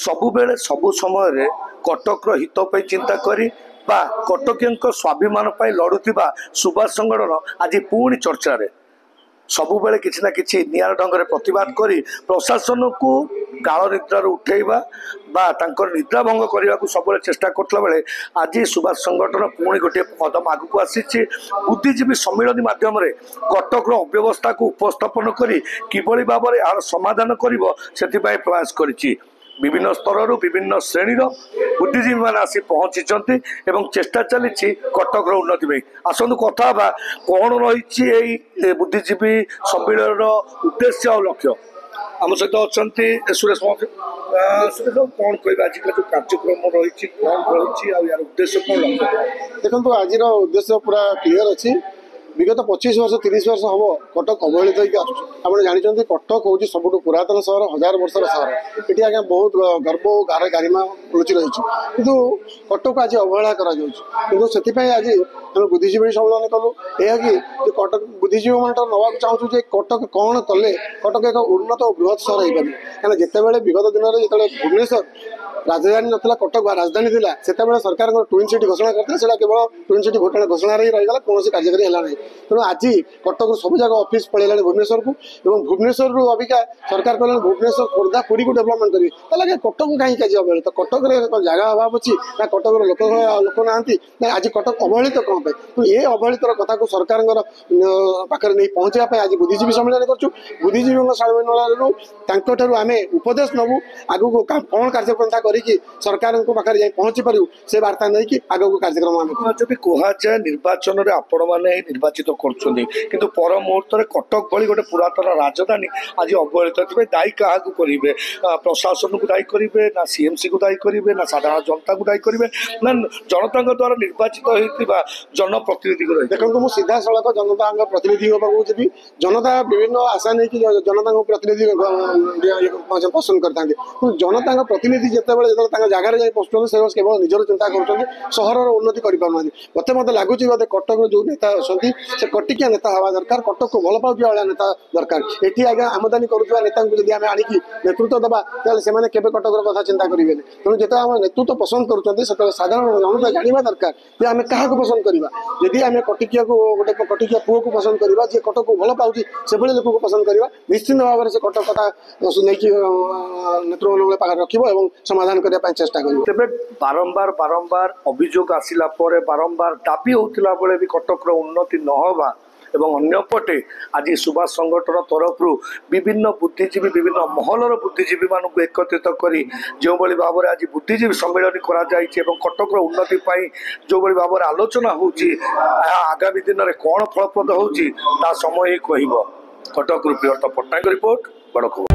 ସବୁबेले सबु समय कटकर हित चिंता करी बा कटकियों स्वाभिमान लड़ुवा सुभाष संगठन आज पुणी चर्चा रे सबुबले किसी ना कि निआर ढंग से प्रतिवाद करी प्रशासन को गाल निद्रार उठेबा बा तांकर निद्रा भंग करने को सब चेष्टा करता बेले आज सुभाष संगठन पुणी गोटे कदम आगू आसी बुद्धिजीवी सम्मेलन माध्यम कटकर अव्यवस्था को उपस्थापन करी किभली भाव में यार समाधान कर प्रयास करिछि। विभिन्न स्तर विभिन्न श्रेणी बुद्धिजीवी मैंने आसी पहुंची चेष्टा चली कटकर उन्नति में आसतु कथा कौन रही बुद्धिजीवी सम्मेलन उद्देश्य और लक्ष्य आम सहित अच्छा सुरेश सुरेश कौन कह आज जो कार्यक्रम रही कौन रही यार उद्देश्य कौन लक्ष्य देखो आज उद्देश्य पूरा क्लीयर अच्छी विगत 25 वर्ष 30 वर्ष हम कटक अवहेलित होकर जानते कटक हूँ सब पुरातन सहर 1000 वर्षर सहर ये आज्ञा बहुत गर्व गार गारिमा लुचि रही कि कटक आज अवहेला कर आज आम बुद्धिजीवी सम्मेलन कलु यह कि कटक बुद्धिजीवी मान नवा चाहूँ कटक कौन कले कटक एक उन्नत और बृहत सहर हो पारे कहीं जितेबाला विगत दिन में जो भुवनेश्वर राजधानी नाला कटक राजधानी थी से सरकार ट्विन सिटी घोषणा करते केवल ट्विन सिटी घोषणा घोषणा रहीगला कौन कार्यकारी है ना तेणु आज कटक सब जगह ऑफिस पलैला भुवनेश्वर को भुवनेश्वर अबिका सरकार कहले भुवनेश्वर खोर्धा पुरी को डेवलपमेंट करेंगे कटक कहीं आज अवहेलित कटक जगह अभाव अच्छी ना कटक लोक ना आज कटक अवहेलित कौन पे ये अवहेलित कथा को सरकार पाखे नहीं पहुँचापी आज बुद्धिजीवी सम्मेलन कर बुद्धिजीवी सम्मेलन आम उपदेश नबू आगू कौन कार्यपंथा करके सरकार पाखे जाए पहुँची पारू से वार्ता नहीं आग को कार्यक्रम जब कहुए निर्वाचन में आपण मैंने निर्वाचित कर पर मुहूर्त में कटक भली गोटे पुरातन राजधानी आज अवहेलित दायी क्या करेंगे प्रशासन को दायी करेंगे ना सीएमसी को दायी करेंगे ना साधारण जनता को दायी करेंगे ना जनता द्वारा निर्वाचित होता जनप्रतिनिधि को देखो मुझे सीधा सड़क जनता प्रतिनिधि होगा जी जनता विभिन्न आशा नहीं कि जनता प्रतिनिधि पसंद करते जनता प्रतिनिधि जिते जगार जाए पहुँचते से केवल निजर चिंता कर सहर उन्नति कर मत लगुच कटक जो नेता अच्छा से कटिकिया नेता हवा दरकार कटक को भल पाँच वाला नेता दरकार ये आज्ञा आमदानी करुवा नेता जब आम आनिकी नेतृत्व दबा से केवे कटक कथा चिंता करेंगे तेणु जो आम नेतृत्व पसंद कर साधारण जनता जानवा दरकार जे आम क्या पसंद करवा जदि आम कटिकिया को गोटे कटिकिया पुओ को पसंद करवा जी कटक को भल पाँच से लोक को पसंद करवा निश्चित भाव में से कटक कथा नहीं नेतृत्व पाखे रखिए समाधान करने चेष्टा कर बारंबार बारंबार अभियोग आसला बारंबार दाबी होता बेले भी कटक उन्नति नहबा एवं अन्यपटे आज सुभाष संगठन तरफ विभिन्न बुद्धिजीवी विभिन्न महलर बुद्धिजीवी मानक एकत्रित कर जो भाव में आज बुद्धिजीवी सम्मेलन कटक उन्नति जो भाव में आलोचना होगी आगामी दिन में कौन फलप्रद होता समय ही कह कटक प्रियव्रत पट्टनायक रिपोर्ट बड़ खबर।